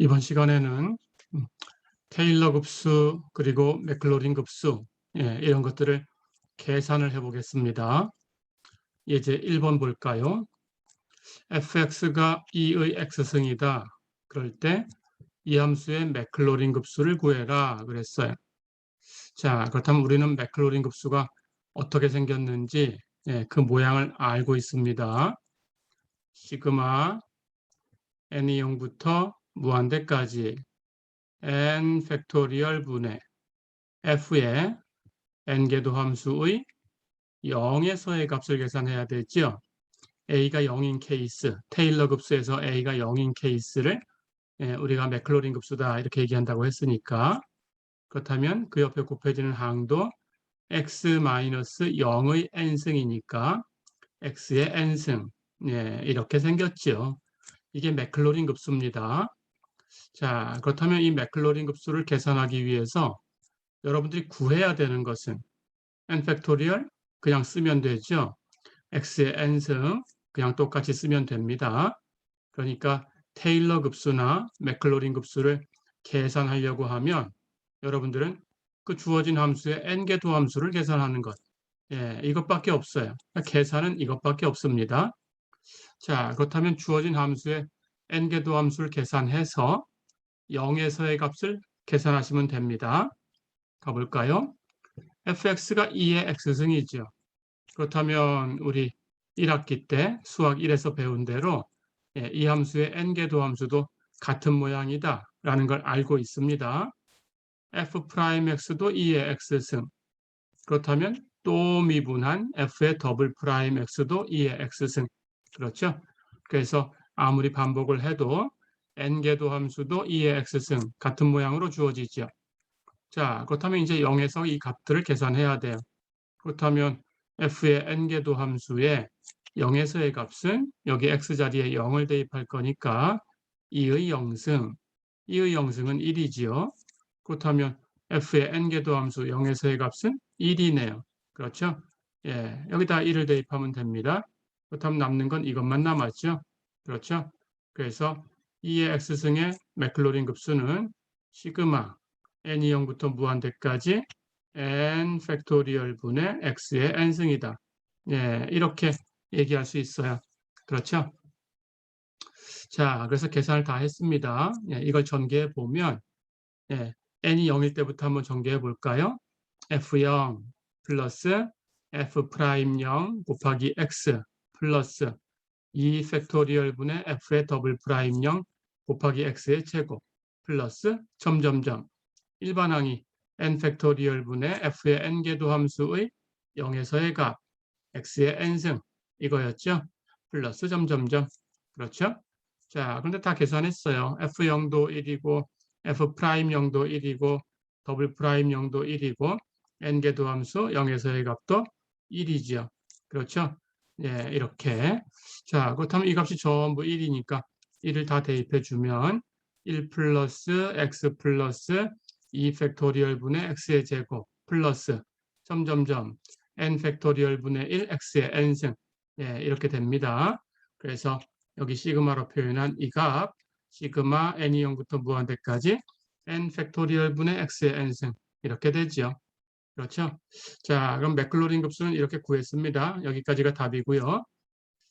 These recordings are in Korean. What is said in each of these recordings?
이번 시간에는 테일러 급수 그리고 맥클로린 급수 이런 것들을 계산을 해 보겠습니다. 예제 1번 볼까요? fx가 2의 x승이다. 그럴 때 이 함수의 맥클로린 급수를 구해라 그랬어요. 자, 그렇다면 우리는 맥클로린 급수가 어떻게 생겼는지 그 모양을 알고 있습니다. 시그마 n이 0부터 무한대까지 n 팩토리얼 분의 f의 n개도 함수의 0에서의 값을 계산해야 되죠. a가 0인 케이스, 테일러 급수에서 a가 0인 케이스를 우리가 맥클로린 급수다 이렇게 얘기한다고 했으니까, 그렇다면 그 옆에 곱해지는 항도 x-0의 n승이니까 x의 n승, 이렇게 생겼죠. 이게 맥클로린 급수입니다. 자, 그렇다면 이 맥클로린 급수를 계산하기 위해서 여러분들이 구해야 되는 것은 n 팩토리얼 그냥 쓰면 되죠. x의 n승 그냥 똑같이 쓰면 됩니다. 그러니까 테일러 급수나 맥클로린 급수를 계산하려고 하면 여러분들은 그 주어진 함수의 n개 도함수를 계산하는 것, 이것밖에 없어요. 그러니까 계산은 이것밖에 없습니다. 자, 그렇다면 주어진 함수의 n개 도함수를 계산해서 0에서의 값을 계산하시면 됩니다. 가볼까요? fx가 2의 x승이죠. 그렇다면 우리 1학기 때 수학 1에서 배운 대로 이 함수의 n개 도함수도 같은 모양이다 라는 걸 알고 있습니다. f'x도 2의 x승. 그렇다면 또 미분한 f의 더블 프라임 x도 2의 x승. 그렇죠? 그래서 아무리 반복을 해도 n개 도함수도 2의 x승 같은 모양으로 주어지죠. 자, 그렇다면 이제 0에서 이 값들을 계산해야 돼요. 그렇다면 f의 n개 도함수의 0에서의 값은 여기 x자리에 0을 대입할 거니까 2의 0승, 2의 0승은 1이지요. 그렇다면 f의 n개 도함수 0에서의 값은 1이네요. 그렇죠? 여기다 1을 대입하면 됩니다. 그렇다면 남는 건 이것만 남았죠. 그렇죠? 그래서 2의 x승의 맥클로린 급수는 시그마 n이 0부터 무한대까지 n 팩토리얼 분의 x의 n승이다. 이렇게 얘기할 수 있어요. 그렇죠? 자, 그래서 계산을 다 했습니다. 이걸 전개해 보면 n이 0일 때부터 한번 전개해 볼까요? f0 플러스 f'0 곱하기 x 플러스 2 팩토리얼 분의 f의 더블 프라임 0 곱하기 x의 제곱 플러스 점점점 일반항이 n 팩토리얼 분의 f의 n개도 함수의 0에서의 값 x의 n승 이거였죠. 플러스 점점점. 그렇죠? 자, 그런데 다 계산했어요. f0도 1이고 f'0도 1이고 더블 프라임 0도 1이고 n개도 함수 0에서의 값도 1이죠. 그렇죠? 이렇게. 자, 그렇다면 이 값이 전부 1이니까 1을 다 대입해 주면 1 플러스 x 플러스 2 팩토리얼 분의 x의 제곱 플러스 점점점 n 팩토리얼 분의 1 x의 n승 이렇게 됩니다. 그래서 여기 시그마로 표현한 이 값 시그마 n이 0부터 무한대까지 n 팩토리얼 분의 x의 n승 이렇게 되죠. 그렇죠? 자, 그럼 맥클로린 급수는 이렇게 구했습니다. 여기까지가 답이고요.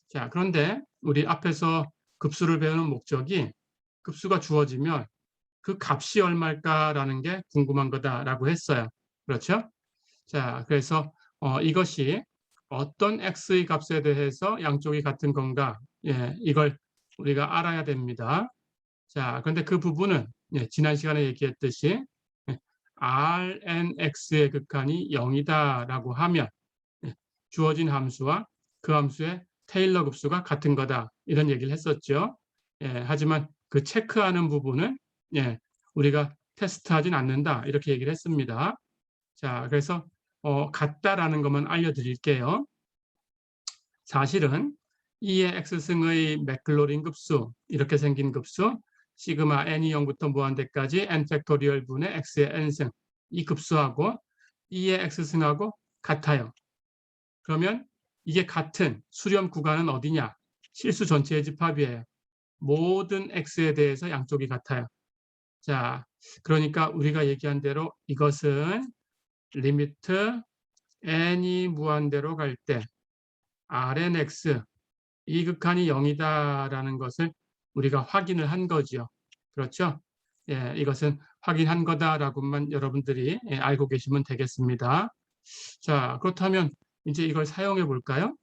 자, 그런데 우리 앞에서 급수를 배우는 목적이 급수가 주어지면 그 값이 얼마일까라는 게 궁금한 거다라고 했어요. 그렇죠? 자, 그래서 이것이 어떤 x의 값에 대해서 양쪽이 같은 건가? 이걸 우리가 알아야 됩니다. 자, 그런데 그 부분은 지난 시간에 얘기했듯이 Rnx의 극한이 0이다라고 하면 주어진 함수와 그 함수의 테일러 급수가 같은 거다 이런 얘기를 했었죠. 하지만 그 체크하는 부분은 우리가 테스트하진 않는다 이렇게 얘기를 했습니다. 자, 그래서 같다라는 것만 알려드릴게요. 사실은 2의 x승의 맥클로린 급수 이렇게 생긴 급수 시그마 n이 0부터 무한대까지 n 팩토리얼 분의 x의 n승 이 급수하고 2의 x승하고 같아요. 그러면 이게 같은 수렴 구간은 어디냐? 실수 전체의 집합이에요. 모든 x에 대해서 양쪽이 같아요. 자, 그러니까 우리가 얘기한 대로 이것은 리미트 n이 무한대로 갈 때 Rnx 이 극한이 0이다라는 것을 우리가 확인을 한 거죠. 그렇죠? 예, 이것은 확인한 거다라고만 여러분들이 알고 계시면 되겠습니다. 자, 그렇다면 이제 이걸 사용해 볼까요?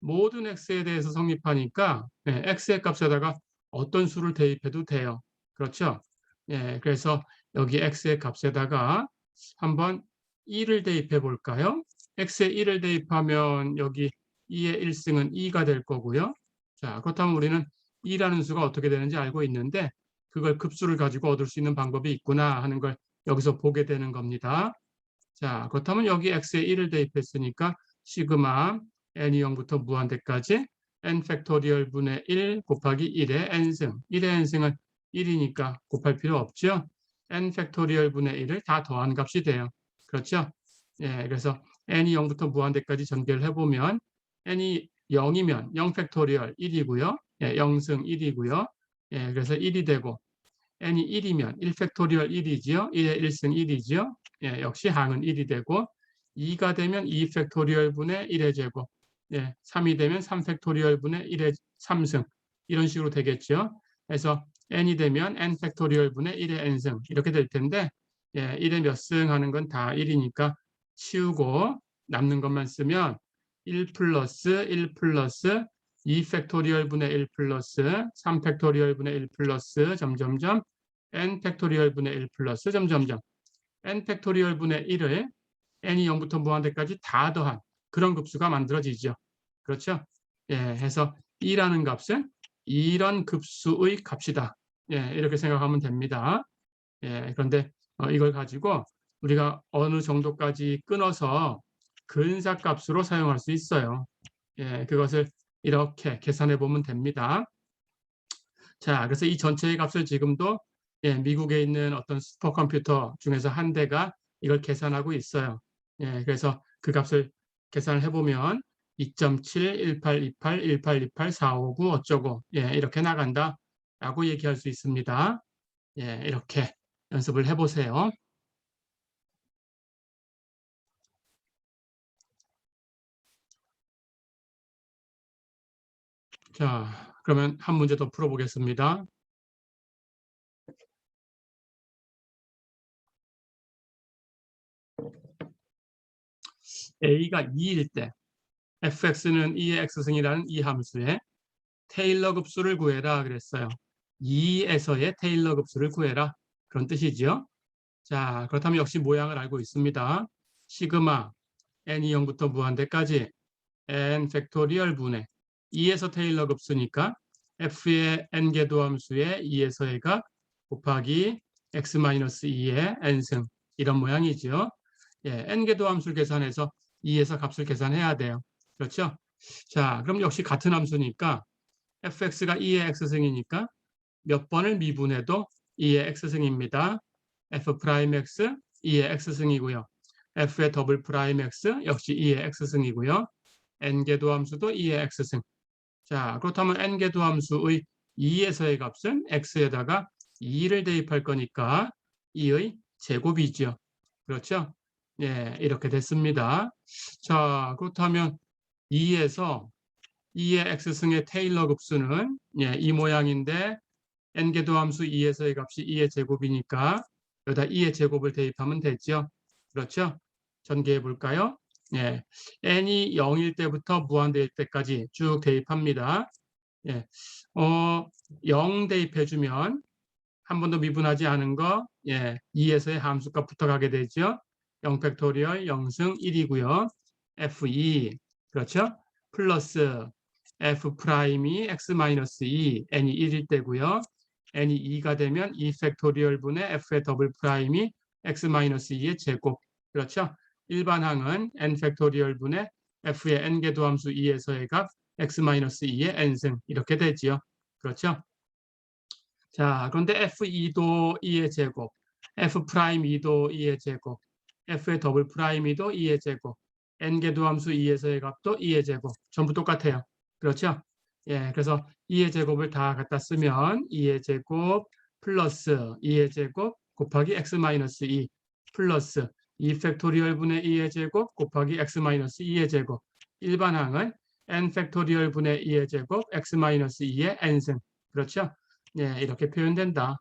모든 x에 대해서 성립하니까 x의 값에다가 어떤 수를 대입해도 돼요. 그렇죠? 예, 그래서 여기 x의 값에다가 한번 1을 대입해 볼까요? x에 1을 대입하면 여기 2의 1승은 2가 될 거고요. 자, 그렇다면 우리는 2라는 수가 어떻게 되는지 알고 있는데 그걸 급수를 가지고 얻을 수 있는 방법이 있구나 하는 걸 여기서 보게 되는 겁니다. 자, 그렇다면 여기 x에 1을 대입했으니까 시그마 n이 0부터 무한대까지 n 팩토리얼 분의 1 곱하기 1의 n승. 1의 n승은 1이니까 곱할 필요 없죠. n 팩토리얼 분의 1을 다 더한 값이 돼요. 그렇죠? 예, 그래서 n이 0부터 무한대까지 전개를 해보면 n이 0이면 0 팩토리얼 1이고요. 예, 0승 1이고요. 예, 그래서 1이 되고 n이 1이면 1 팩토리얼 1이지요. 1의 1승 1이지요. 예, 역시 항은 1이 되고 2가 되면 2 팩토리얼 분의 1의 제곱. 예, 3이 되면 3 팩토리얼 분의 1의 3승. 이런 식으로 되겠죠. 그래서 n이 되면 n 팩토리얼 분의 1의 n승. 이렇게 될 텐데 예, 1의 몇 승 하는 건 다 1이니까 치우고 남는 것만 쓰면 1 플러스 1 플러스 2 팩토리얼 분의 1 플러스 3 팩토리얼 분의 1 플러스 점점점 n 팩토리얼 분의 1 플러스 점점점 n 팩토리얼 분의 1을 n이 0부터 무한대까지 다 더한 그런 급수가 만들어지죠. 그렇죠? 예, 해서 2라는 값은 이런 급수의 값이다. 예, 이렇게 생각하면 됩니다. 예, 그런데 이걸 가지고 우리가 어느 정도까지 끊어서 근사값으로 사용할 수 있어요. 예, 그것을 이렇게 계산해 보면 됩니다. 자, 그래서 이 전체의 값을 지금도 예, 미국에 있는 어떤 슈퍼컴퓨터 중에서 한 대가 이걸 계산하고 있어요. 예, 그래서 그 값을 계산을 해보면 2.7, 1828, 1828, 459 어쩌고 예, 이렇게 나간다라고 얘기할 수 있습니다. 예, 이렇게 연습을 해보세요. 자, 그러면 한 문제 더 풀어보겠습니다. A가 2일 때 fx는 2의 x승이라는 이 함수에 테일러 급수를 구해라 그랬어요. 2에서의 테일러 급수를 구해라. 그런 뜻이죠. 자, 그렇다면 역시 모양을 알고 있습니다. 시그마 n이 0부터 무한대까지 n 팩토리얼 분의 2에서 테일러 급수니까 f의 n개도 함수의 2에서의 값 곱하기 x-2의 n승 이런 모양이죠. 예, n개도 함수를 계산해서 2에서 값을 계산해야 돼요. 그렇죠? 자, 그럼 역시 같은 함수니까 fx가 2의 x승이니까 몇 번을 미분해도 2의 x승입니다. f'x 2의 x승이고요. f의 더블 프라임 x 역시 2의 x승이고요. n개도 함수도 2의 x승. 자, 그렇다면 n개도 함수의 2에서의 값은 x에다가 2를 대입할 거니까 2의 제곱이죠. 그렇죠? 예, 이렇게 됐습니다. 자, 그렇다면 2에서 2의 x승의 테일러 급수는 예, 이 모양인데 n개도 함수 2에서의 값이 2의 제곱이니까 여기다 2의 제곱을 대입하면 되죠. 그렇죠? 전개해 볼까요? 예, n이 0일 때부터 무한대일 때까지 쭉 대입합니다. 예, 0 대입해주면 한 번도 미분하지 않은 거 예, 2에서의 함수값 붙어가게 되죠. 0 팩토리얼 0승 1이고요. f2 그렇죠? 플러스 f 프라임이 x-2 n이 1일 때고요. n이 2가 되면 2 팩토리얼 분의 f의 더블 프라임이 x-2의 제곱 그렇죠? 일반항은 n 팩토리얼 분의 f의 n개도 함수 2에서의 값 x-2의 n승 이렇게 되지요. 그렇죠? 자, 그런데 f2도 2의 제곱, f'2도 2의 제곱, f의 더블 프라임이도 2의 제곱, n개도 함수 2에서의 값도 2의 제곱, 전부 똑같아요. 그렇죠? 예, 그래서 2의 제곱을 다 갖다 쓰면 2의 제곱 플러스 2의 제곱 곱하기 x 마이너스 2 플러스 2 팩토리얼 분의 2의 제곱 곱하기 x 마이너스 2의 제곱. 일반항은 n 팩토리얼 분의 2의 제곱 x 마이너스 2의 n승. 그렇죠? 예, 이렇게 표현된다.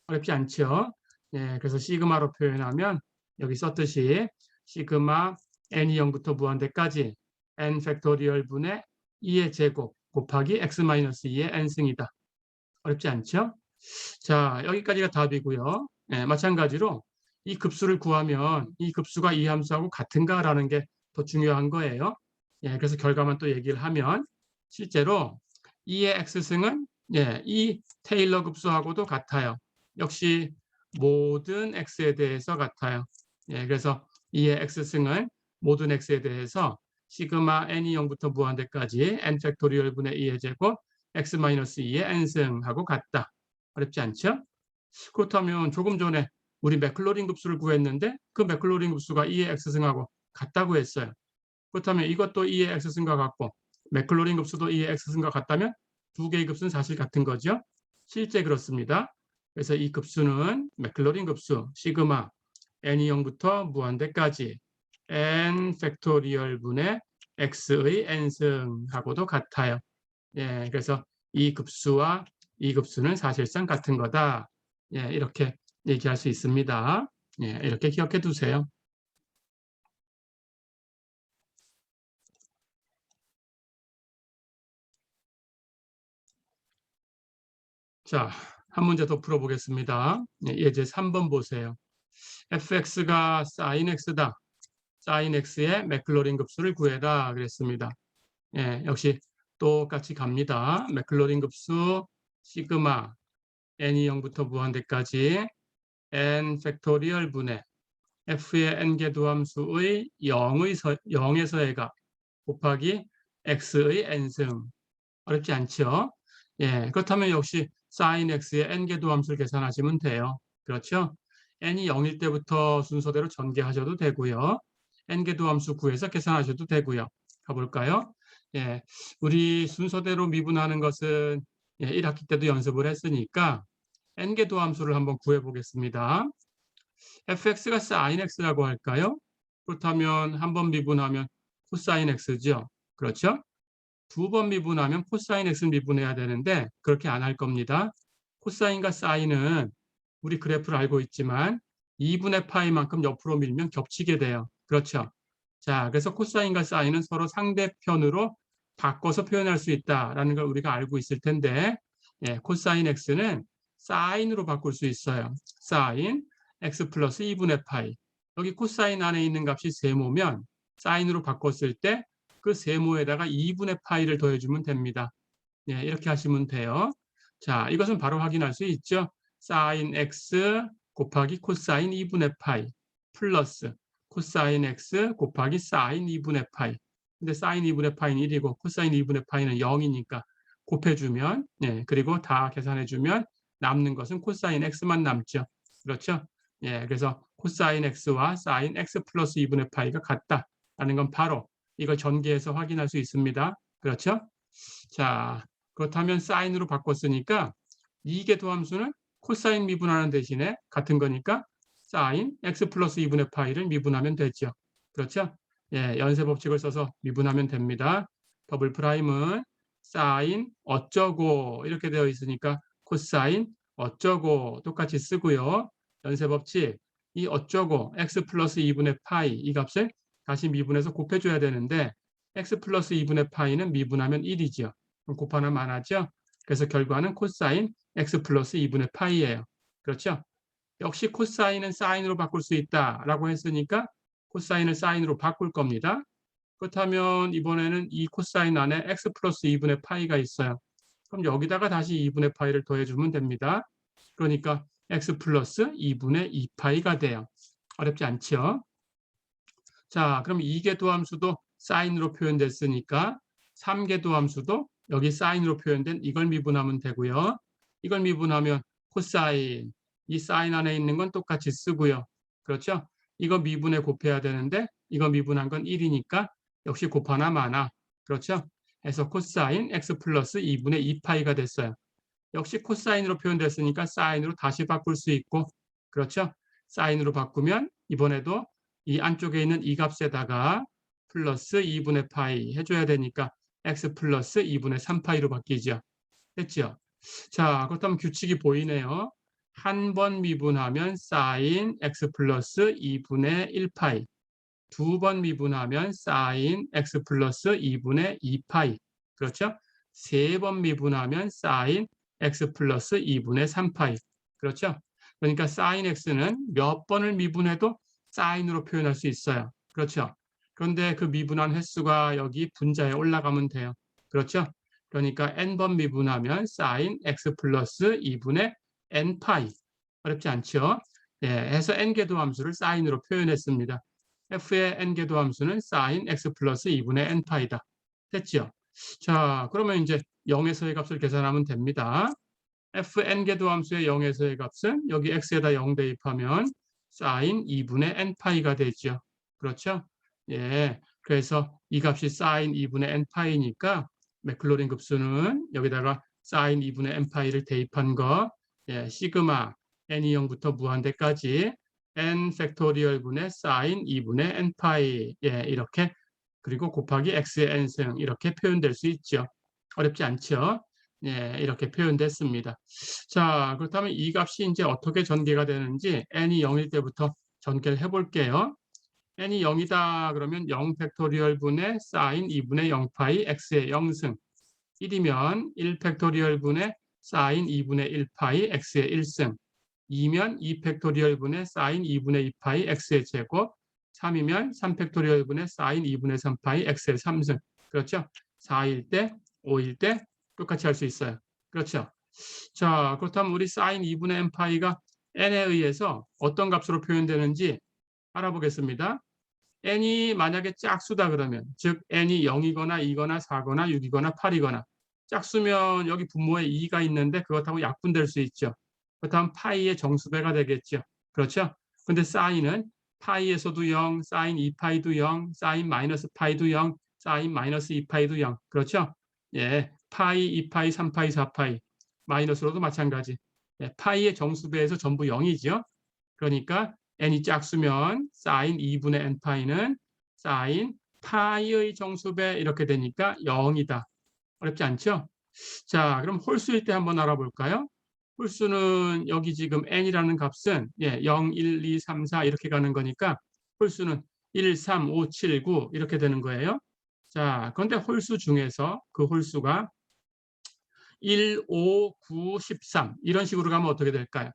어렵지 않죠? 예, 그래서 시그마로 표현하면 여기 썼듯이 시그마 n이 0부터 무한대까지 n 팩토리얼 분의 2의 제곱 곱하기 x 마이너스 2의 n승이다. 어렵지 않죠? 자, 여기까지가 답이고요. 예, 마찬가지로 이 급수를 구하면 이 급수가 이 함수하고 같은가라는 게 더 중요한 거예요. 예, 그래서 결과만 또 얘기를 하면 실제로 2의 x승은 예, 이 테일러 급수하고도 같아요. 역시 모든 x에 대해서 같아요. 예, 그래서 2의 x승은 모든 x에 대해서 시그마 n이 0부터 무한대까지 n 팩토리얼 분의 2의 제곱 x-2의 n승하고 같다. 어렵지 않죠? 그렇다면 조금 전에 우리 맥클로린 급수를 구했는데 그 맥클로린 급수가 2의 x승하고 같다고 했어요. 그렇다면 이것도 2의 x승과 같고 맥클로린 급수도 2의 x승과 같다면 두 개의 급수는 사실 같은 거죠. 실제 그렇습니다. 그래서 이 급수는 맥클로린 급수 시그마 n이 0부터 무한대까지 n 팩토리얼 분의 x의 n승하고도 같아요. 예, 그래서 이 급수와 이 급수는 사실상 같은 거다. 예, 이렇게 얘기할 수 있습니다. 예, 이렇게 기억해 두세요. 자, 한 문제 더 풀어보겠습니다. 예, 예제 3번 보세요. fx가 sin x다. sin x의 맥클로린 급수를 구해라 그랬습니다. 예, 역시 똑같이 갑니다. 맥클로린 급수 시그마 n이 0부터 무한대까지 n 팩토리얼 분의 f의 n개 두함수의 0에서의 값 곱하기 x의 n승. 어렵지 않죠? 예, 그렇다면 역시 sin x의 n개 두함수를 계산하시면 돼요. 그렇죠? n이 0일 때부터 순서대로 전개하셔도 되고요. n개 두함수 구해서 계산하셔도 되고요. 가볼까요? 예, 우리 순서대로 미분하는 것은 예, 1학기 때도 연습을 했으니까 n개 두함수를 한번 구해보겠습니다. fx가 sin x라고 할까요? 그렇다면 한 번 미분하면 코사인 x죠. 그렇죠? 두 번 미분하면 코사인 x를 미분해야 되는데 그렇게 안 할 겁니다. 코사인과 사인은 우리 그래프를 알고 있지만 2분의 파이만큼 옆으로 밀면 겹치게 돼요. 그렇죠? 자, 그래서 코사인과 사인은 서로 상대편으로 바꿔서 표현할 수 있다라는 걸 우리가 알고 있을 텐데 예, 코사인 x는 사인으로 바꿀 수 있어요. 사인 x 플러스 2분의 파이. 여기 코사인 안에 있는 값이 세모면 사인으로 바꿨을 때 그 세모에다가 2분의 파이를 더해주면 됩니다. 예, 이렇게 하시면 돼요. 자, 이것은 바로 확인할 수 있죠. 사인 x 곱하기 코사인 2분의 파이 플러스 코사인 x 곱하기 사인 2분의 파이. 근데 사인 2분의 파이는 1이고 코사인 2분의 파이는 0이니까 곱해주면 예, 그리고 다 계산해주면 남는 것은 코사인 x만 남죠. 그렇죠? 예, 그래서 코사인 x와 사인 x 플러스 2분의 파이가 같다라는 건 바로 이걸 전개해서 확인할 수 있습니다. 그렇죠? 자, 그렇다면 사인으로 바꿨으니까 이계 도함수는 코사인 미분하는 대신에 같은 거니까 사인 x 플러스 2분의 파이를 미분하면 되죠. 그렇죠? 예, 연쇄 법칙을 써서 미분하면 됩니다. 더블 프라임은 사인 어쩌고 이렇게 되어 있으니까 코사인 어쩌고 똑같이 쓰고요. 연쇄 법칙 이 어쩌고 x 플러스 2분의 파이 이 값을 다시 미분해서 곱해줘야 되는데 x 플러스 2분의 파이는 미분하면 1이죠. 그럼 곱하면 많아죠. 그래서 결과는 코사인 x 플러스 2분의 파이예요. 그렇죠? 역시 코사인은 사인으로 바꿀 수 있다라고 했으니까 코사인을 사인으로 바꿀 겁니다. 그렇다면 이번에는 이 코사인 안에 x 플러스 2분의 파이가 있어요. 그럼 여기다가 다시 2분의 파이를 더해주면 됩니다. 그러니까 x 플러스 2분의 2파이가 돼요. 어렵지 않죠? 자, 그럼 2개 도함수도 사인으로 표현됐으니까 3개 도함수도 여기 사인으로 표현된 이걸 미분하면 되고요. 이걸 미분하면 코사인, 이 사인 안에 있는 건 똑같이 쓰고요. 그렇죠? 이거 미분해 곱해야 되는데 이거 미분한 건 1이니까 역시 곱하나 마나. 그렇죠? 해서 코사인 x 플러스 2분의 2파이가 됐어요. 역시 코사인으로 표현됐으니까 사인으로 다시 바꿀 수 있고, 그렇죠? 사인으로 바꾸면 이번에도 이 안쪽에 있는 이 값에다가 플러스 2분의 파이 해줘야 되니까 x 플러스 2분의 3파이로 바뀌죠. 됐죠? 자, 그렇다면 규칙이 보이네요. 한 번 미분하면 사인 x 플러스 2분의 1파이, 두 번 미분하면 사인 x 플러스 2분의 2파이, 그렇죠? 세 번 미분하면 사인 x 플러스 2분의 3파이, 그렇죠? 그러니까 사인 x는 몇 번을 미분해도 사인으로 표현할 수 있어요. 그렇죠? 그런데 그 미분한 횟수가 여기 분자에 올라가면 돼요. 그렇죠? 그러니까 n번 미분하면 사인 x 플러스 2분의 n파이. 어렵지 않죠? 예, 해서 n개도 함수를 사인으로 표현했습니다. f의 n개도 함수는 sin x 플러스 2분의 n파이다. 됐죠? 자, 그러면 이제 0에서의 값을 계산하면 됩니다. fn개도 함수의 0에서의 값은 여기 x에다 0 대입하면 sin 2분의 n파이가 되죠. 그렇죠? 예, 그래서 이 값이 sin 2분의 n파이니까 맥클로린 급수는 여기다가 sin 2분의 n파이를 대입한 거, 예, 시그마 n이 0부터 무한대까지 n 팩토리얼 분의 sin 2분의 n파이, 예, 이렇게, 그리고 곱하기 x의 n승, 이렇게 표현될 수 있죠. 어렵지 않죠? 예, 이렇게 표현됐습니다. 자, 그렇다면 이 값이 이제 어떻게 전개가 되는지 n이 0일 때부터 전개를 해볼게요. n이 0이다 그러면 0 팩토리얼 분의 sin 2분의 0파이 x의 0승, 1이면 1 팩토리얼 분의 sin 2분의 1파이 x의 1승, 2면 2 팩토리얼 분의 sin 2분의 2파이 x의 제곱, 3이면 3 팩토리얼 분의 sin 2분의 3파이 x의 3승. 그렇죠? 4일 때, 5일 때 똑같이 할 수 있어요. 그렇죠? 자, 그렇다면 우리 sin 2분의 n파이가 n에 의해서 어떤 값으로 표현되는지 알아보겠습니다. n이 만약에 짝수다 그러면, 즉 n이 0이거나 2거나 4거나 6이거나 8이거나, 짝수면 여기 분모에 2가 있는데 그것하고 약분될 수 있죠. 그렇다면 파이의 정수배가 되겠죠. 그렇죠? 근데 사인은 파이에서도 0, 사인 2파이도 0, 사인 마이너스 파이도 0, 사인 마이너스 2파이도 0. 그렇죠? 예, 파이, 2파이, 3파이, 4파이, 마이너스로도 마찬가지. 예, 파이의 정수배에서 전부 0이죠. 그러니까 n이 짝수면 사인 2분의 n파이는 사인 파이의 정수배, 이렇게 되니까 0이다. 어렵지 않죠? 자, 그럼 홀수일 때 한번 알아볼까요? 홀수는 여기 지금 n이라는 값은, 예, 0, 1, 2, 3, 4 이렇게 가는 거니까 홀수는 1, 3, 5, 7, 9 이렇게 되는 거예요. 자, 그런데 홀수 중에서 그 홀수가 1, 5, 9, 13 이런 식으로 가면 어떻게 될까요?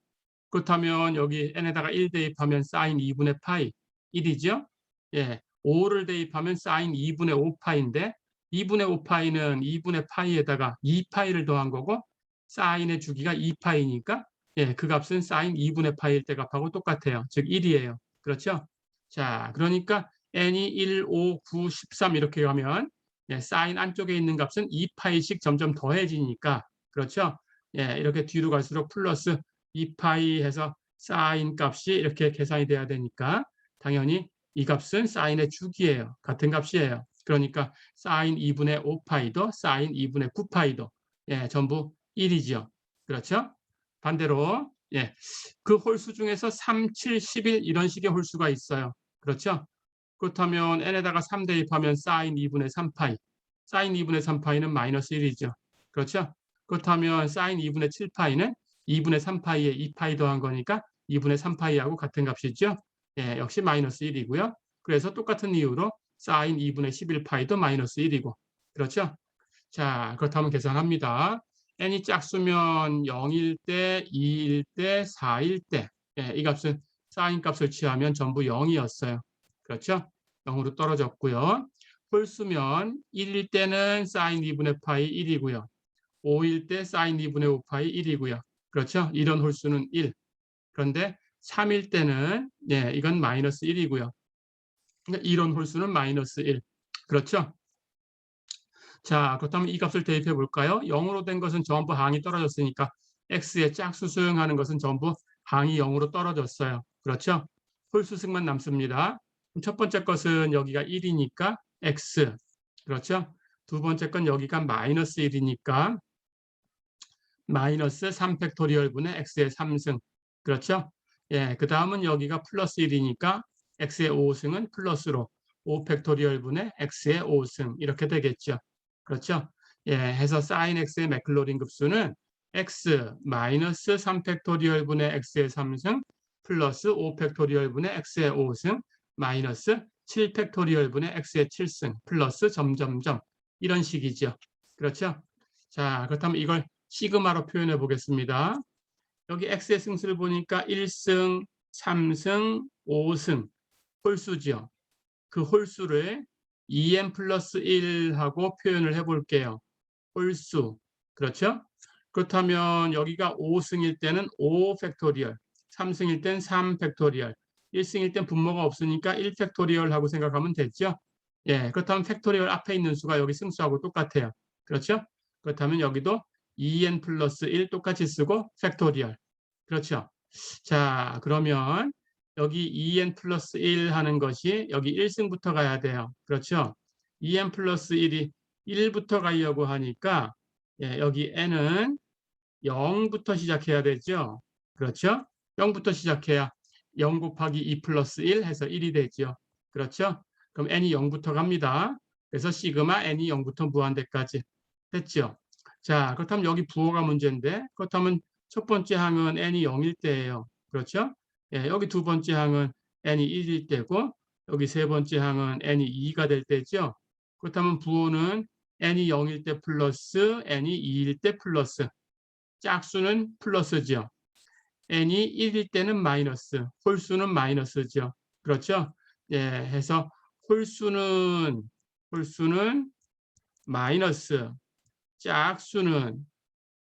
그렇다면 여기 n에다가 1 대입하면 sin 2분의 파이 1이죠? 예, 5를 대입하면 sin 2분의 5파인데 2분의 5파이는 2분의 파이에다가 2파이를 더한 거고 사인의 주기가 2파이니까, 예, 그 값은 사인 2분의 파이일 때 값하고 똑같아요. 즉 1이에요. 그렇죠? 자, 그러니까 n이 1, 5, 9, 13 이렇게 가면, 예, 사인 안쪽에 있는 값은 2파이씩 점점 더해지니까, 그렇죠? 예, 이렇게 뒤로 갈수록 플러스 2파이 해서 사인 값이 이렇게 계산이 돼야 되니까 당연히 이 값은 사인의 주기예요. 같은 값이에요. 그러니까 사인 2분의 5파이도 사인 2분의 9파이도, 예, 전부 1이죠. 그렇죠? 반대로, 예, 그 홀수 중에서 3, 7, 11 이런 식의 홀수가 있어요. 그렇죠? 그렇다면 n에다가 3 대입하면 사인 2분의 3파이, 사인 2분의 3파이는 마이너스 1이죠. 그렇죠? 그렇다면 사인 2분의 7파이는 2분의 3파이에 2파이 더한 거니까 2분의 3파이하고 같은 값이죠. 예, 역시 마이너스 1이고요. 그래서 똑같은 이유로 사인 2분의 11파이도 마이너스 1이고. 그렇죠? 자, 그렇다면 계산합니다. n이 짝수면 0일 때, 2일 때, 4일 때, 예, 이 값은 사인 값을 취하면 전부 0이었어요. 그렇죠? 0으로 떨어졌고요. 홀수면 1일 때는 사인 2분의 파이 1이고요. 5일 때 사인 2분의 5파이 1이고요. 그렇죠? 이런 홀수는 1. 그런데 3일 때는, 예, 이건 마이너스 1이고요. 그러니까 이런 홀수는 마이너스 1. 그렇죠? 자, 그렇다면 이 값을 대입해 볼까요? 0으로 된 것은 전부 항이 떨어졌으니까 x의 짝수승하는 것은 전부 항이 0으로 떨어졌어요. 그렇죠? 홀수승만 남습니다. 첫 번째 것은 여기가 1이니까 x. 그렇죠? 두 번째 건 여기가 마이너스 1이니까 마이너스 3팩토리얼 분의 x의 3승. 그렇죠? 예, 그 다음은 여기가 플러스 1이니까 x의 5승은 플러스로 5팩토리얼 분의 x의 5승 이렇게 되겠죠. 그렇죠? 예, 해서 sin x의 맥클로린 급수는 x 마이너스 3팩토리얼 분의 x의 3승 플러스 5팩토리얼 분의 x의 5승 마이너스 7팩토리얼 분의 x의 7승 플러스 점점점 이런 식이죠. 그렇죠? 자, 그렇다면 이걸 시그마로 표현해 보겠습니다. 여기 x의 승수를 보니까 1승, 3승, 5승 홀수죠. 그 홀수를 2n 플러스 1하고 표현을 해볼게요. 홀수. 그렇죠? 그렇다면 여기가 5승일 때는 5팩토리얼, 3승일 땐 3팩토리얼, 1승일 땐 분모가 없으니까 1팩토리얼 하고 생각하면 되죠? 예, 그렇다면 팩토리얼 앞에 있는 수가 여기 승수하고 똑같아요. 그렇죠? 그렇다면 여기도 2n 플러스 1 똑같이 쓰고 팩토리얼. 그렇죠? 자, 그러면 여기 2n 플러스 1 하는 것이 여기 1승부터 가야 돼요. 그렇죠? 2n 플러스 1이 1부터 가려고 하니까 예, 여기 n은 0부터 시작해야 되죠. 그렇죠? 0부터 시작해야 0 곱하기 2 플러스 1 해서 1이 되죠. 그렇죠? 그럼 n이 0부터 갑니다. 그래서 시그마 n이 0부터 무한대까지 됐죠. 자, 그렇다면 여기 부호가 문제인데 그렇다면 첫 번째 항은 n이 0일 때예요. 그렇죠? 예, 여기 두 번째 항은 n이 1일 때고 여기 세 번째 항은 n이 2가 될 때죠. 그렇다면 부호는 n이 0일 때 플러스 n이 2일 때 플러스 짝수는 플러스죠. n이 1일 때는 마이너스 홀수는 마이너스죠. 그렇죠? 예, 해서 홀수는 마이너스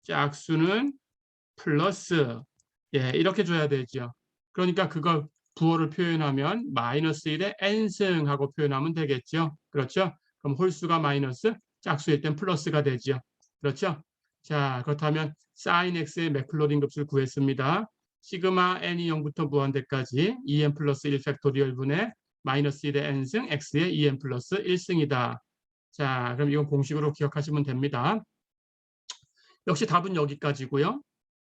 짝수는 플러스 예, 이렇게 줘야 되죠. 그러니까 그걸 부호를 표현하면 마이너스 1에 n승하고 표현하면 되겠죠. 그렇죠? 그럼 홀수가 마이너스, 짝수일 땐 플러스가 되죠. 그렇죠? 자, 그렇다면 sin x의 맥클로린 값을 구했습니다. 시그마 n이 0부터 무한대까지 2n 플러스 1 팩토리얼 분의 마이너스 1의 n승 x의 2n 플러스 1승이다. 자, 그럼 이건 공식으로 기억하시면 됩니다. 역시 답은 여기까지고요.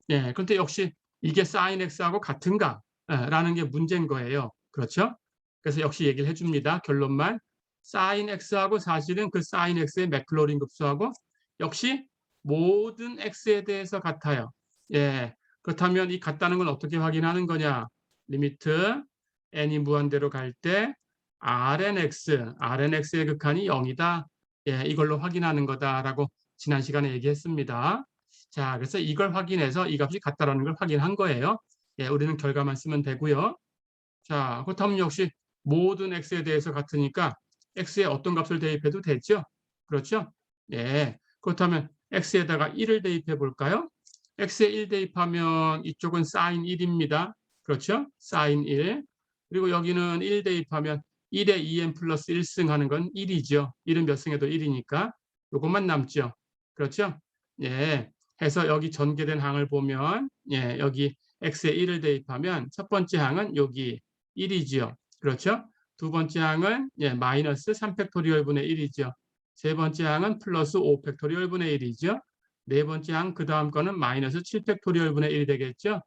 예, 근데 역시 이게 sin x하고 같은가? 라는 게 문제인 거예요. 그렇죠? 그래서 역시 얘기를 해줍니다. 결론만. sin x하고 사실은 그 sin x의 맥클로린 급수하고 역시 모든 x에 대해서 같아요. 예, 그렇다면 이 같다는 건 어떻게 확인하는 거냐? 리미트 n이 무한대로 갈 때 rnx의 극한이 0이다. 예, 이걸로 확인하는 거다라고 지난 시간에 얘기했습니다. 자, 그래서 이걸 확인해서 이 값이 같다라는 걸 확인한 거예요. 예, 우리는 결과만 쓰면 되고요. 자, 그렇다면 역시 모든 x에 대해서 같으니까 x에 어떤 값을 대입해도 되죠? 그렇죠? 예, 그렇다면 x에다가 1을 대입해 볼까요? x에 1 대입하면 이쪽은 sin 1입니다. 그렇죠? sin 1. 그리고 여기는 1 대입하면 1에 2n 플러스 1승 하는 건 1이죠. 1은 몇 승에도 1이니까 이것만 남죠. 그렇죠? 예, 해서 여기 전개된 항을 보면 예, 여기 x에 1을 대입하면 첫 번째 항은 여기 1이지요. 그렇죠? 두 번째 항은 예, 마이너스 3팩토리얼 분의 1이죠. 세 번째 항은 플러스 5팩토리얼 분의 1이죠. 네 번째 항 그 다음 거는 마이너스 7팩토리얼 분의 1이 되겠죠.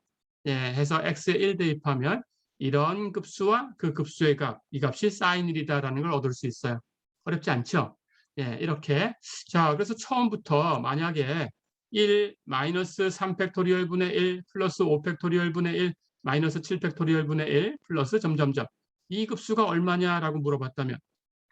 예, 해서 x에 1 대입하면 이런 급수와 그 급수의 값, 이 값이 sin 1이다라는 걸 얻을 수 있어요. 어렵지 않죠? 예, 이렇게. 자, 그래서 처음부터 만약에 1 마이너스 3팩토리얼 분의 1 플러스 5팩토리얼 분의 1 마이너스 7팩토리얼 분의 1 플러스 점점점 이 급수가 얼마냐라고 물어봤다면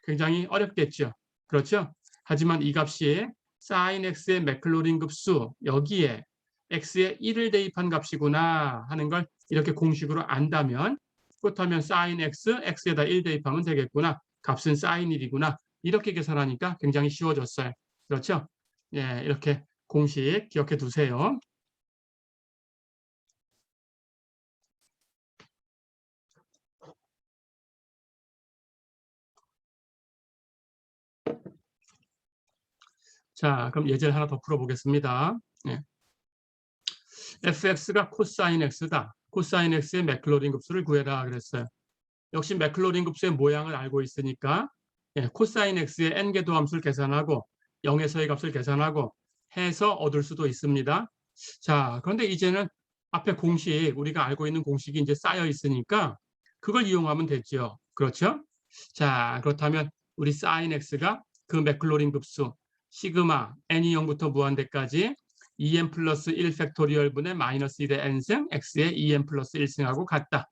굉장히 어렵겠죠. 그렇죠? 하지만 이 값이 sin x의 맥클로린 급수 여기에 x에 1을 대입한 값이구나 하는 걸 이렇게 공식으로 안다면 그렇다면 sin x, x에다 1 대입하면 되겠구나. 값은 sin 1이구나. 이렇게 계산하니까 굉장히 쉬워졌어요. 그렇죠? 예, 이렇게 공식 기억해 두세요. 자, 그럼 예제를 하나 더 풀어보겠습니다. 예. fx가 코사인 x다. 코사인 x의 맥클로린 급수를 구해라 그랬어요. 역시 맥클로린 급수의 모양을 알고 있으니까 예, 코사인 x의 n개도 함수를 계산하고 0에서의 값을 계산하고 해서 얻을 수도 있습니다. 자, 그런데 이제는 앞에 공식, 우리가 알고 있는 공식이 이제 쌓여 있으니까 그걸 이용하면 되죠. 그렇죠? 자, 그렇다면 우리 sin x가 그 맥클로린 급수 시그마 n이 0부터 무한대까지 2n 플러스 1 팩토리얼 분의 마이너스 1의 n승 x의 2n 플러스 1승하고 같다.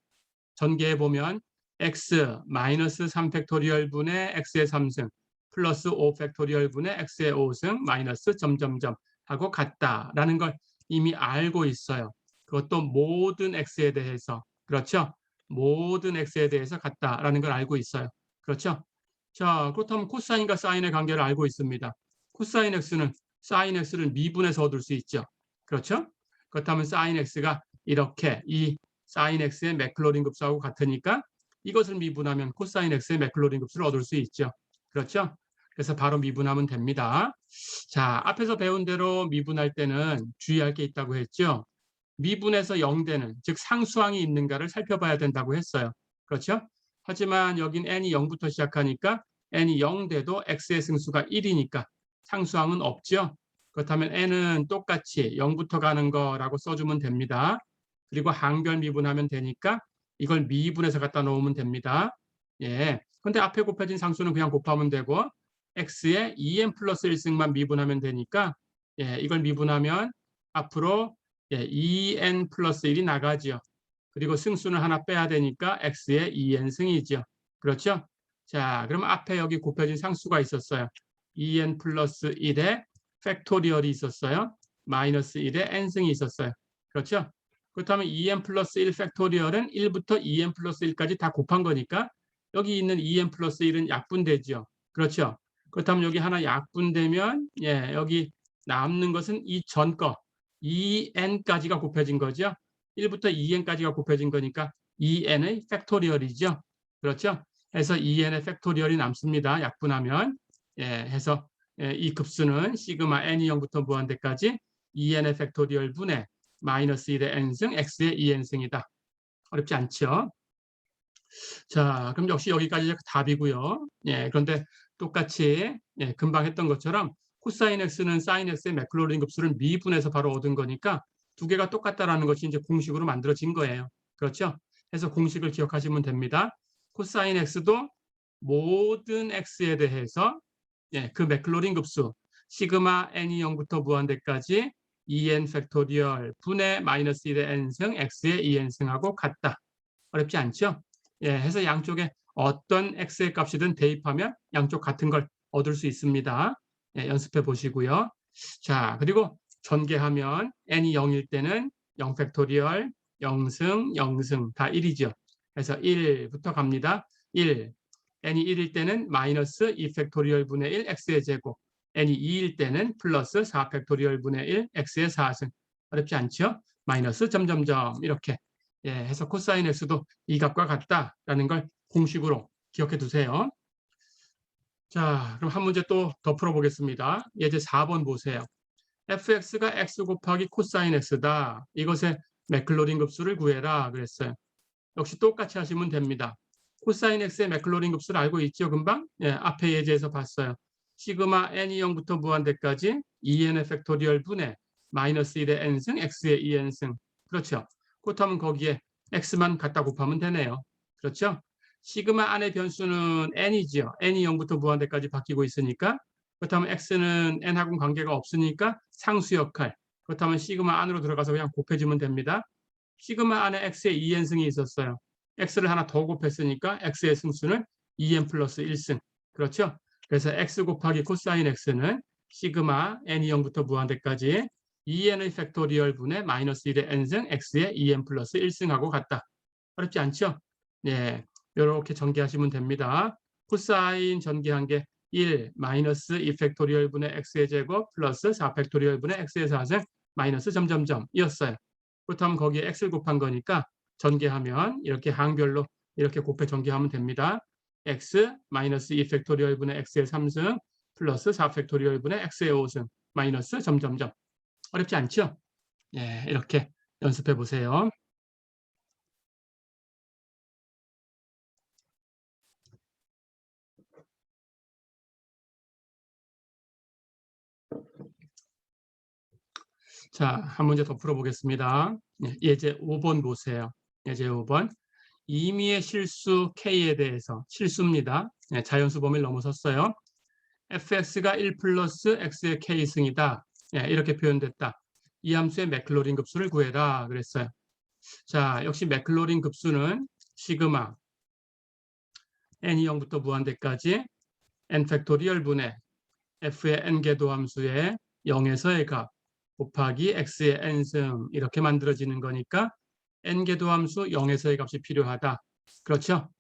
전개해 보면 x 마이너스 3 팩토리얼 분의 x의 3승 플러스 5 팩토리얼 분의 x의 5승 마이너스 점점점 하고 같다라는 걸 이미 알고 있어요. 그것도 모든 x에 대해서. 그렇죠? 모든 x에 대해서 같다라는 걸 알고 있어요. 그렇죠? 자, 그렇다면 코사인과 사인의 관계를 알고 있습니다. 코사인 x는 사인 x를 미분해서 얻을 수 있죠. 그렇죠? 그렇다면 사인 x가 이렇게 이 사인 x의 맥클로린 급수하고 같으니까 이것을 미분하면 코사인 x의 맥클로린 급수를 얻을 수 있죠. 그렇죠? 그래서 바로 미분하면 됩니다. 자, 앞에서 배운 대로 미분할 때는 주의할 게 있다고 했죠. 미분에서 0되는, 즉 상수항이 있는가를 살펴봐야 된다고 했어요. 그렇죠? 하지만 여긴 n이 0부터 시작하니까 n이 0돼도 x의 승수가 1이니까 상수항은 없죠. 그렇다면 n은 똑같이 0부터 가는 거라고 써주면 됩니다. 그리고 항별 미분하면 되니까 이걸 미분해서 갖다 놓으면 됩니다. 예. 근데 앞에 곱해진 상수는 그냥 곱하면 되고 x의 2n 플러스 1승만 미분하면 되니까 예, 이걸 미분하면 앞으로 예, 2n 플러스 1이 나가죠. 그리고 승수는 하나 빼야 되니까 x의 2n 승이죠. 그렇죠? 자, 그럼 앞에 여기 곱해진 상수가 있었어요. 2n 플러스 1의 팩토리얼이 있었어요. 마이너스 1의 n승이 있었어요. 그렇죠? 그렇다면 2n 플러스 1 팩토리얼은 1부터 2n 플러스 1까지 다 곱한 거니까 여기 있는 2n 플러스 1은 약분되죠. 그렇죠? 그렇다면 여기 하나 약분되면 예, 여기 남는 것은 이 전 거 2n까지가 곱해진 거죠. 1부터 2n까지가 곱해진 거니까 2n의 팩토리얼이죠. 그렇죠? 해서 2n의 팩토리얼이 남습니다. 약분하면 예, 해서 예, 이 급수는 시그마 n이 0부터 무한대까지 2n의 팩토리얼 분의 마이너스 1의 n승 x의 2n승이다. 어렵지 않죠? 자, 그럼 역시 여기까지 답이고요. 예, 그런데 똑같이 예, 금방 했던 것처럼 코사인 x는 사인 x의 매클로린 급수를 미분해서 바로 얻은 거니까 두 개가 똑같다라는 것이 이제 공식으로 만들어진 거예요. 그렇죠? 그래서 공식을 기억하시면 됩니다. 코사인 x도 모든 x에 대해서 예, 그 매클로린 급수 시그마 n이 0부터 무한대까지 2n 팩토리얼 분의 마이너스 1의 n승 x의 2n승하고 같다. 어렵지 않죠? 예, 해서 양쪽에 어떤 x의 값이든 대입하면 양쪽 같은 걸 얻을 수 있습니다. 예, 연습해 보시고요. 자, 그리고 전개하면 n이 0일 때는 0 팩토리얼, 0승, 0승 다 1이죠. 그래서 1부터 갑니다. 1, n이 1일 때는 마이너스 2 팩토리얼 분의 1 x의 제곱, n이 2일 때는 플러스 4 팩토리얼 분의 1 x의 4승. 어렵지 않죠? 마이너스 점점점 이렇게 예, 해서 코사인 x도 이 값과 같다라는 걸 공식으로 기억해 두세요. 자, 그럼 한 문제 또 더 풀어보겠습니다. 예제 4번 보세요. fx가 x 곱하기 코사인 x다. 이것의 맥클로린 급수를 구해라 그랬어요. 역시 똑같이 하시면 됩니다. 코사인 x의 맥클로린 급수를 알고 있죠, 금방? 예, 앞에 예제에서 봤어요. 시그마 n이 0부터 무한대까지 2n의 팩토리얼 분의 마이너스 1의 n승 x의 2n승. 그렇죠. 그렇다면 거기에 x만 갖다 곱하면 되네요. 그렇죠? 시그마 안의 변수는 n이죠. n이 0부터 무한대까지 바뀌고 있으니까. 그렇다면 x는 n하고는 관계가 없으니까 상수 역할. 그렇다면 시그마 안으로 들어가서 그냥 곱해주면 됩니다. 시그마 안에 x의 2n승이 있었어요. x를 하나 더 곱했으니까 x의 승수는 2n 플러스 1승. 그렇죠? 그래서 x 곱하기 코사인 x는 시그마 n이 0부터 무한대까지 2n의 팩토리얼 분의 마이너스 1의 n승 x의 2n 플러스 1승하고 같다. 어렵지 않죠? 네, 이렇게 전개하시면 됩니다. 코사인 전개한 게 1 마이너스 2 팩토리얼 분의 x의 제곱 플러스 4 팩토리얼 분의 x의 4승 마이너스 점점점 이었어요. 그렇다면 거기에 x를 곱한 거니까 전개하면 이렇게 항별로 이렇게 곱해 전개하면 됩니다. x 마이너스 2 팩토리얼 분의 x의 3승 플러스 4 팩토리얼 분의 x의 5승 마이너스 점점점. 어렵지 않죠? 예, 이렇게 연습해 보세요. 자, 한 문제 더 풀어보겠습니다. 예제 5번 보세요. 예제 5번. 임의의 실수 K에 대해서 실수입니다. 자연수 범위를 넘어섰어요. fx가 1 플러스 x의 k승이다. 이렇게 표현됐다. 이 함수의 맥클로린 급수를 구해라 그랬어요. 자, 역시 맥클로린 급수는 시그마 n이 0부터 무한대까지 n 팩토리얼 분의 f의 n개도 함수의 0에서의 값 곱하기 x의 n승 이렇게 만들어지는 거니까 n개도 함수 0에서의 값이 필요하다. 그렇죠?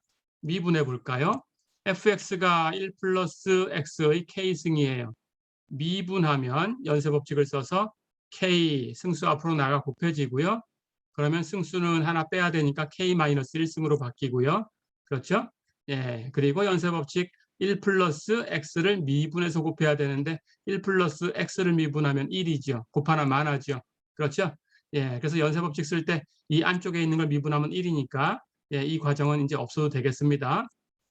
미분해 볼까요? fx가 1 플러스 x의 k승이에요. 미분하면 연쇄법칙을 써서 k 승수 앞으로 나가 곱해지고요. 그러면 승수는 하나 빼야 되니까 k-1승으로 바뀌고요. 그렇죠? 예, 그리고 연쇄법칙 1 플러스 x를 미분해서 곱해야 되는데 1 플러스 x를 미분하면 1이죠. 곱하나 마나죠. 그렇죠? 예, 그래서 연쇄법칙 쓸 때 이 안쪽에 있는 걸 미분하면 1이니까 예, 이 과정은 이제 없어도 되겠습니다.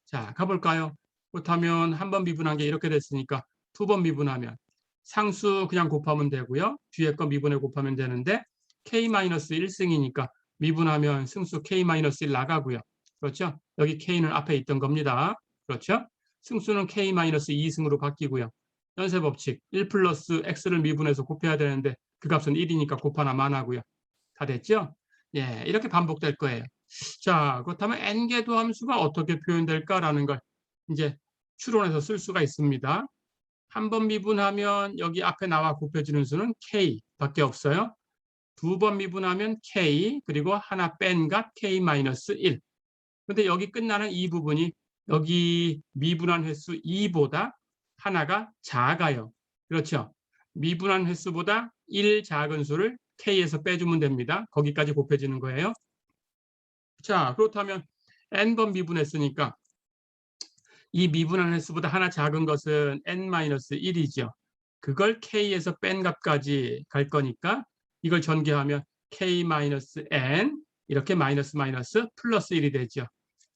자, 가볼까요? 그렇다면 한 번 미분한 게 이렇게 됐으니까 두 번 미분하면 상수 그냥 곱하면 되고요. 뒤에 거 미분해 곱하면 되는데 k-1승이니까 미분하면 승수 k-1 나가고요. 그렇죠? 여기 k는 앞에 있던 겁니다. 그렇죠? 승수는 k-2승으로 바뀌고요. 연쇄법칙 1 플러스 x를 미분해서 곱해야 되는데 그 값은 1이니까 곱하나 마나고요. 다 됐죠? 예, 이렇게 반복될 거예요. 자, 그렇다면 n개도 함수가 어떻게 표현될까라는 걸 이제 추론해서 쓸 수가 있습니다. 한 번 미분하면 여기 앞에 나와 곱해지는 수는 k 밖에 없어요. 두 번 미분하면 k 그리고 하나 뺀 값 k-1. 근데 여기 끝나는 이 부분이 여기 미분한 횟수 2보다 하나가 작아요. 그렇죠? 미분한 횟수보다 1 작은 수를 k에서 빼주면 됩니다. 거기까지 곱해지는 거예요. 자, 그렇다면 n번 미분했으니까 이 미분한 횟수보다 하나 작은 것은 n-1이죠. 그걸 k에서 뺀 값까지 갈 거니까 이걸 전개하면 k-n 이렇게 마이너스 마이너스 플러스 1이 되죠.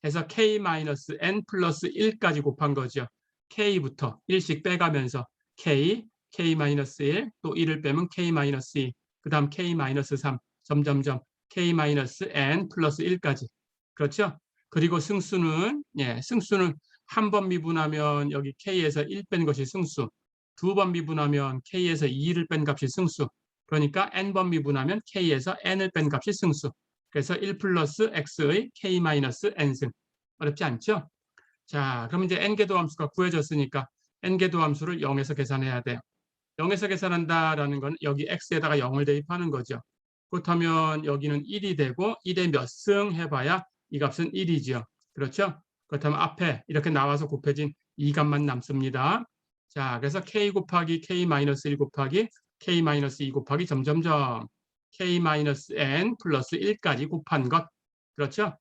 해서 k-n 플러스 1까지 곱한 거죠. k부터 1씩 빼가면서 k, k-1, 또 1을 빼면 k-2, 그 다음 k-3, 점점점 k-n 플러스 1까지. 그렇죠? 그리고 승수는 한 번 미분하면 여기 k에서 1 뺀 것이 승수, 두 번 미분하면 k에서 2를 뺀 값이 승수, 그러니까 n번 미분하면 k에서 n을 뺀 값이 승수. 그래서 1 플러스 x의 k-n승. 어렵지 않죠? 자, 그럼 이제 n개도 함수가 구해졌으니까 n개도 함수를 0에서 계산해야 돼요. 0에서 계산한다라는 건 여기 x에다가 0을 대입하는 거죠. 그렇다면 여기는 1이 되고 1에 몇 승 해봐야 이 값은 1이죠. 그렇죠? 그렇다면 앞에 이렇게 나와서 곱해진 이 값만 남습니다. 자, 그래서 k 곱하기 k-1 곱하기 k-2 곱하기 점점점 k-n 플러스 1까지 곱한 것. 그렇죠?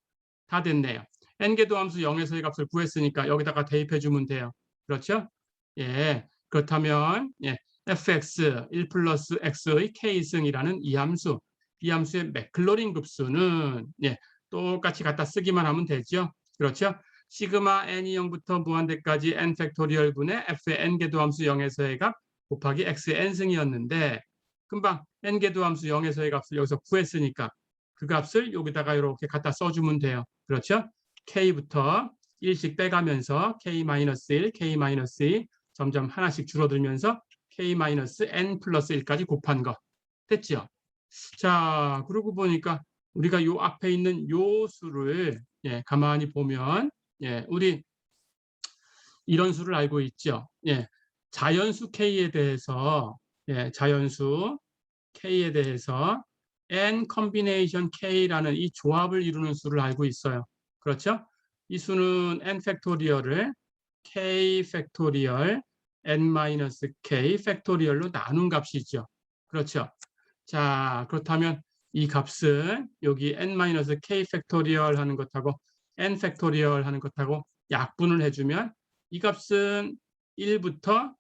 다 됐네요. n개도 함수 0에서의 값을 구했으니까 여기다가 대입해주면 돼요. 그렇죠? 예, 그렇다면 fx 1 플러스 x의 k승이라는 이 함수의 맥클로린 급수는 똑같이 갖다 쓰기만 하면 되죠. 그렇죠? 시그마 n이 0부터 무한대까지 n 팩토리얼 분의 f의 n개도 함수 0에서의 값 곱하기 x의 n승이었는데 금방 n개도 함수 0에서의 값을 여기서 구했으니까 그 값을 여기다가 이렇게 갖다 써주면 돼요. 그렇죠? k부터 1씩 빼가면서 k-1, k-2 점점 하나씩 줄어들면서 k-n 플러스 1까지 곱한 거 됐죠? 자, 그러고 보니까 우리가 요 앞에 있는 요 수를 가만히 보면 우리 이런 수를 알고 있죠. 자연수 k에 대해서 자연수 k에 대해서 n 컨비네이션 k라는 이 조합을 이루는 수를 알고 있어요. 그렇죠? 이 수는 n 팩토리얼을 k 팩토리얼 n-k 팩토리얼로 나눈 값이죠. 그렇죠? 자, 그렇다면 이 값은 여기 n-k 팩토리얼 하는 것하고 n 팩토리얼 하는 것하고 약분을 해주면 이 값은 1부터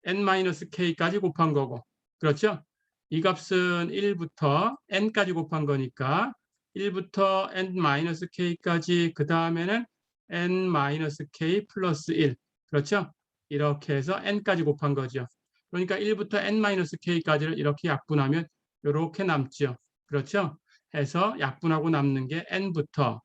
n-k까지 곱한 거고, 그렇죠? 이 값은 1부터 n까지 곱한 거니까 1부터 n-k까지 그 다음에는 n-k 플러스 1, 그렇죠? 이렇게 해서 n까지 곱한 거죠. 그러니까 1부터 n-k까지를 이렇게 약분하면 이렇게 남죠. 그렇죠? 해서 약분하고 남는 게 n부터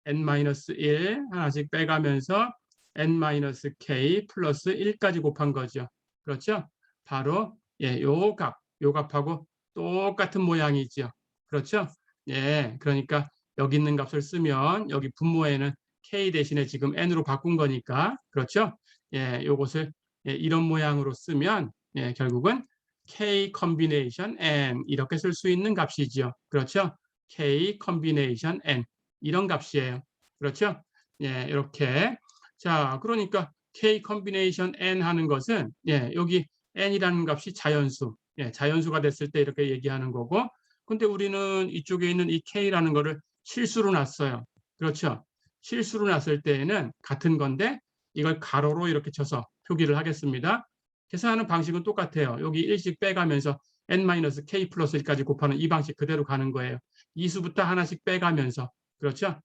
n-1 하나씩 빼가면서 n-k 플러스 1까지 곱한 거죠. 그렇죠? 바로 요 값하고 똑같은 모양이죠. 그렇죠? 그러니까 여기 있는 값을 쓰면 여기 분모에는 k 대신에 지금 n으로 바꾼 거니까 그렇죠? 요것을 이런 모양으로 쓰면 결국은 k combination n 이렇게 쓸 수 있는 값이죠. 그렇죠? k combination n 이런 값이에요. 그렇죠? 이렇게. 자, 그러니까 k combination n 하는 것은 여기 n이라는 값이 자연수, 자연수가 됐을 때 이렇게 얘기하는 거고, 근데 우리는 이쪽에 있는 이 k라는 거를 실수로 놨어요. 그렇죠? 실수로 놨을 때에는 같은 건데 이걸 가로로 이렇게 쳐서 표기를 하겠습니다. 계산하는 방식은 똑같아요. 여기 1씩 빼가면서 n-k 플러스 1까지 곱하는 이 방식 그대로 가는 거예요. 이수부터 하나씩 빼가면서. 그렇죠?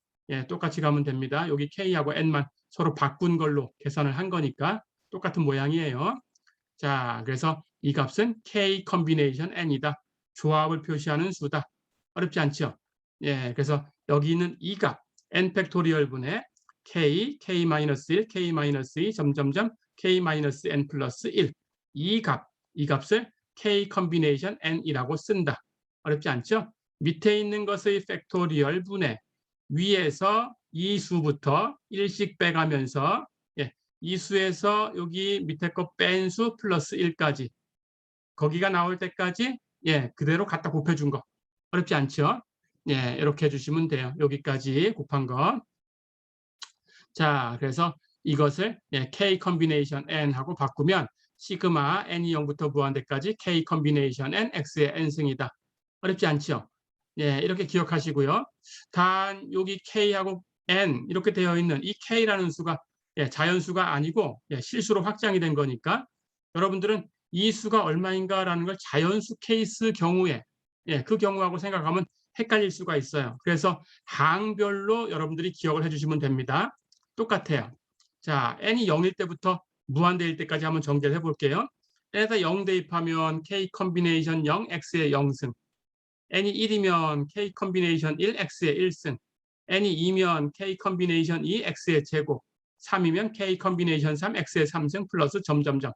똑같이 가면 됩니다. 여기 k하고 n만 서로 바꾼 걸로 계산을 한 거니까 똑같은 모양이에요. 자, 그래서 이 값은 k 컨비네이션 n이다. 조합을 표시하는 수다. 어렵지 않죠? 그래서 여기 있는 이 값, n 팩토리얼 분의 k, k-1, k-2, 점점점 k-n 플러스 1. 이 값을 k 컨비네이션 n이라고 쓴다. 어렵지 않죠? 밑에 있는 것의 팩토리얼 분의 위에서 이 수부터 1씩 빼가면서 이 수에서 여기 밑에 거 뺀 수 플러스 1까지 거기가 나올 때까지 그대로 갖다 곱해준 거. 어렵지 않죠? 이렇게 해주시면 돼요. 여기까지 곱한 거. 자, 그래서 이것을 k 컨비네이션 n 하고 바꾸면 시그마 n이 0부터 무한대까지 k 컨비네이션 n x의 n승이다. 어렵지 않죠? 이렇게 기억하시고요. 단 여기 k하고 n 이렇게 되어 있는 이 k라는 수가 자연수가 아니고 실수로 확장이 된 거니까 여러분들은 이 수가 얼마인가라는 걸 자연수 케이스 경우에 그 경우하고 생각하면 헷갈릴 수가 있어요. 그래서 항별로 여러분들이 기억을 해주시면 됩니다. 똑같아요. 자, n이 0일 때부터 무한대일 때까지 한번 정리를 해볼게요. n에다 0 대입하면 k 컨비네이션 0, x의 0승. n이 1이면 k 컨비네이션 1, x의 1승. n이 2면 k 컨비네이션 2, x의 제곱. 3이면 k 컨비네이션 3, x의 3승 플러스 점점점.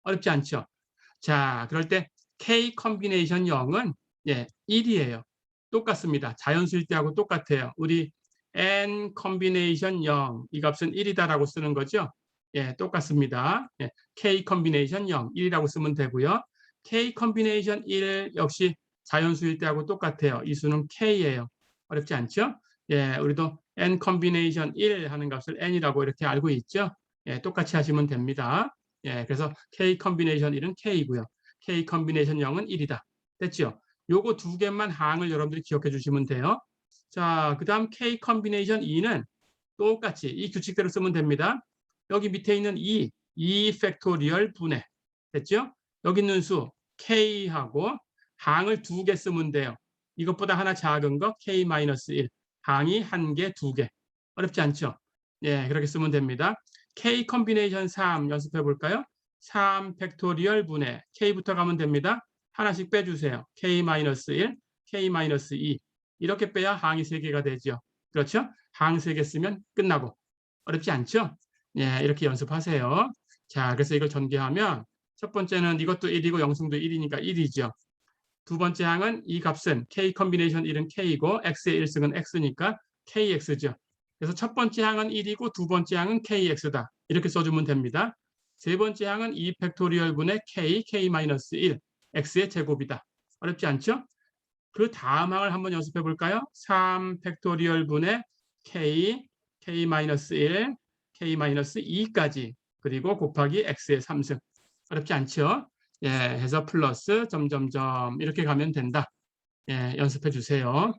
어렵지 않죠? 자, 그럴 때 k 컨비네이션 0은 1이에요. 똑같습니다. 자연수일 때하고 똑같아요. 우리 n 컨비네이션 0, 이 값은 1이다라고 쓰는 거죠. 똑같습니다. k 컨비네이션 0, 1이라고 쓰면 되고요. k 컨비네이션 1 역시 자연수일 때하고 똑같아요. 이 수는 k예요. 어렵지 않죠? 우리도 n 컨비네이션 1 하는 값을 n이라고 이렇게 알고 있죠. 똑같이 하시면 됩니다. 그래서 k 컨비네이션 1은 k이고요. k 컨비네이션 0은 1이다. 됐죠? 요거 두 개만 항을 여러분들이 기억해 주시면 돼요. 자, 그 다음 k 컨비네이션 2는 똑같이 이 규칙대로 쓰면 됩니다. 여기 밑에 있는 2 팩토리얼 분해. 됐죠? 여기 있는 수 k하고 항을 두 개 쓰면 돼요. 이것보다 하나 작은 거 k-1. 항이 한 개, 두 개. 어렵지 않죠? 그렇게 쓰면 됩니다. k 컨비네이션 3 연습해 볼까요? 3 팩토리얼 분해. k부터 가면 됩니다. 하나씩 빼주세요. k-1, k-2. 이렇게 빼야 항이 3개가 되죠. 그렇죠? 항 3개 쓰면 끝나고. 어렵지 않죠? 이렇게 연습하세요. 자, 그래서 이걸 전개하면 첫 번째는 이것도 1이고 영승도 1이니까 1이죠. 두 번째 항은 이 값은 k 컨비네이션 1은 k이고 x의 1승은 x니까 kx죠. 그래서 첫 번째 항은 1이고 두 번째 항은 kx다. 이렇게 써주면 됩니다. 세 번째 항은 2 팩토리얼 분의 k, k-1, x의 제곱이다. 어렵지 않죠? 그 다음 항을 한번 연습해 볼까요? 3 팩토리얼 분의 k, k-1, k-2까지 그리고 곱하기 x의 3승. 어렵지 않죠? 해서 플러스 점점점 이렇게 가면 된다. 연습해 주세요.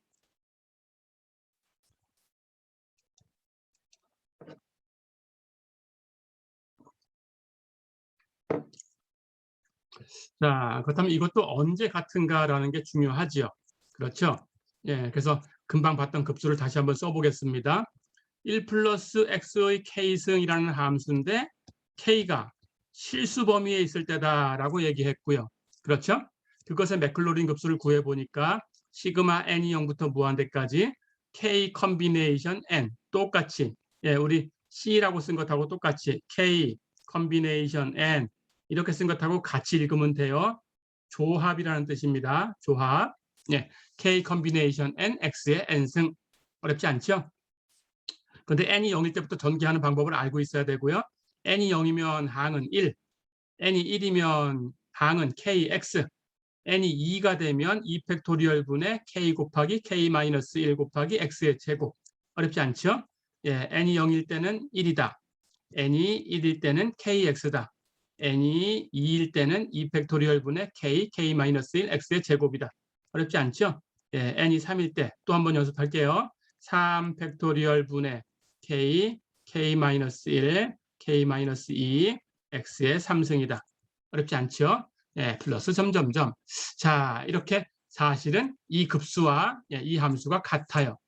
자, 그렇다면 이것도 언제 같은가라는 게 중요하죠. 그렇죠? 그래서 금방 봤던 급수를 다시 한번 써보겠습니다. 1 플러스 x의 k승이라는 함수인데 k가 실수 범위에 있을 때다라고 얘기했고요. 그렇죠? 그것의 맥클로린 급수를 구해보니까 시그마 n이 0부터 무한대까지 k 컨비네이션 n 똑같이 우리 C라고 쓴 것하고 똑같이 k 컨비네이션 n 이렇게 쓴 것하고 같이 읽으면 돼요. 조합이라는 뜻입니다. 조합. k 컨비네이션 n x의 n승. 어렵지 않죠? 그런데 n이 0일 때부터 전개하는 방법을 알고 있어야 되고요. n이 0이면 항은 1, n이 1이면 항은 kx, n이 2가 되면 2팩토리얼 분의 k 곱하기 k-1 곱하기 x의 제곱. 어렵지 않죠? n이 0일 때는 1이다. n이 1일 때는 kx다. n이 2일 때는 2팩토리얼 분의 k-1 x의 제곱이다. 어렵지 않죠? n이 3일 때 또 한번 연습할게요. 3팩토리얼 분의 k, k-1, k-2, x의 3승이다. 어렵지 않죠? 플러스 점점점. 자, 이렇게 사실은 이 급수와 이 함수가 같아요.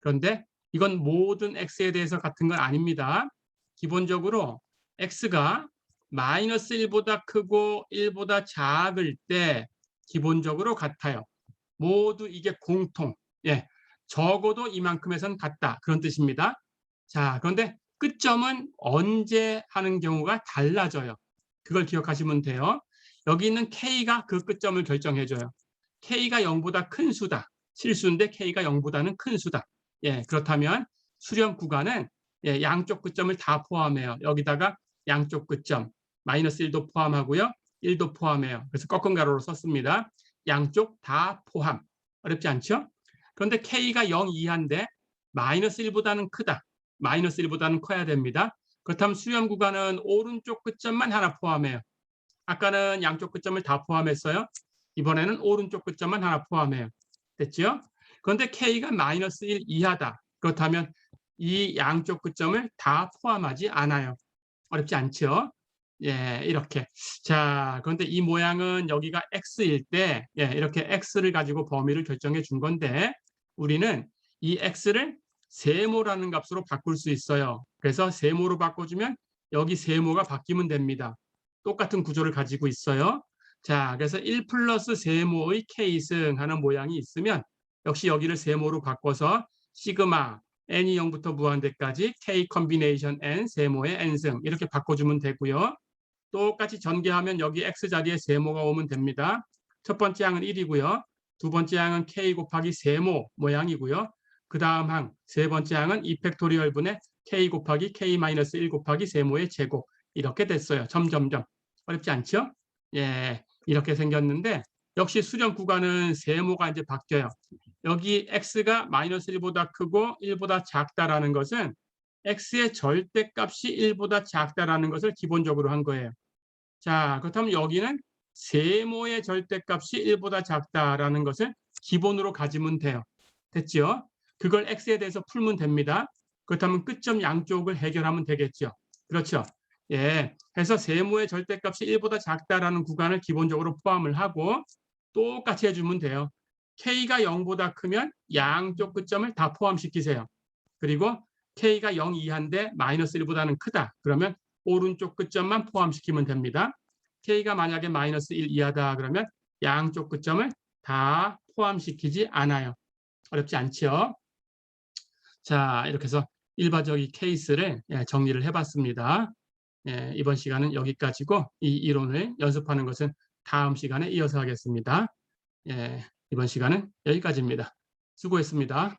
그런데 이건 모든 x에 대해서 같은 건 아닙니다. 기본적으로 x가 마이너스 1보다 크고 1보다 작을 때 기본적으로 같아요. 모두 이게 공통. 적어도 이만큼에선 같다. 그런 뜻입니다. 자, 그런데 끝점은 언제 하는 경우가 달라져요. 그걸 기억하시면 돼요. 여기 있는 k가 그 끝점을 결정해줘요. k가 0보다 큰 수다. 실수인데 k가 0보다는 큰 수다. 그렇다면 수렴 구간은 양쪽 끝점을 다 포함해요. 여기다가 양쪽 끝점 마이너스 1도 포함하고요. 1도 포함해요. 그래서 꺾은 가로로 썼습니다. 양쪽 다 포함. 어렵지 않죠? 그런데 k가 0 이하인데 마이너스 1보다는 크다. 마이너스 1보다는 커야 됩니다. 그렇다면 수렴 구간은 오른쪽 끝점만 하나 포함해요. 아까는 양쪽 끝점을 다 포함했어요. 이번에는 오른쪽 끝점만 하나 포함해요. 됐죠? 그런데 k가 마이너스 1 이하다. 그렇다면 이 양쪽 끝점을 다 포함하지 않아요. 어렵지 않죠? 이렇게. 자, 그런데 이 모양은 여기가 x일 때 이렇게 x를 가지고 범위를 결정해 준 건데 우리는 이 x를 세모라는 값으로 바꿀 수 있어요. 그래서 세모로 바꿔주면 여기 세모가 바뀌면 됩니다. 똑같은 구조를 가지고 있어요. 자, 그래서 1 플러스 세모의 k승 하는 모양이 있으면 역시 여기를 세모로 바꿔서 시그마 n이 0부터 무한대까지 k 컨비네이션 n 세모의 n승 이렇게 바꿔주면 되고요. 똑같이 전개하면 여기 x 자리에 세모가 오면 됩니다. 첫 번째 항은 1이고요. 두 번째 항은 k 곱하기 세모 모양이고요. 그 다음 항, 세 번째 항은 2팩토리얼 분의 k 곱하기 k-1 곱하기 세모의 제곱. 이렇게 됐어요. 점점점. 어렵지 않죠? 이렇게 생겼는데 역시 수렴 구간은 세모가 이제 바뀌어요. 여기 x가 마이너스 1보다 크고 1보다 작다라는 것은 x의 절대값이 1보다 작다라는 것을 기본적으로 한 거예요. 자, 그렇다면 여기는 세모의 절대값이 1보다 작다라는 것을 기본으로 가지면 돼요. 됐죠? 그걸 x에 대해서 풀면 됩니다. 그렇다면 끝점 양쪽을 해결하면 되겠죠. 그렇죠? 해서 세모의 절대값이 1보다 작다라는 구간을 기본적으로 포함을 하고 똑같이 해주면 돼요. k가 0보다 크면 양쪽 끝점을 다 포함시키세요. 그리고 k가 0 이하인데 마이너스 1보다는 크다. 그러면 오른쪽 끝점만 포함시키면 됩니다. k가 만약에 마이너스 1 이하다 그러면 양쪽 끝점을 다 포함시키지 않아요. 어렵지 않죠? 자, 이렇게 해서 일반적인 케이스를 정리를 해봤습니다. 이번 시간은 여기까지고 이 이론을 연습하는 것은 다음 시간에 이어서 하겠습니다. 이번 시간은 여기까지입니다. 수고했습니다.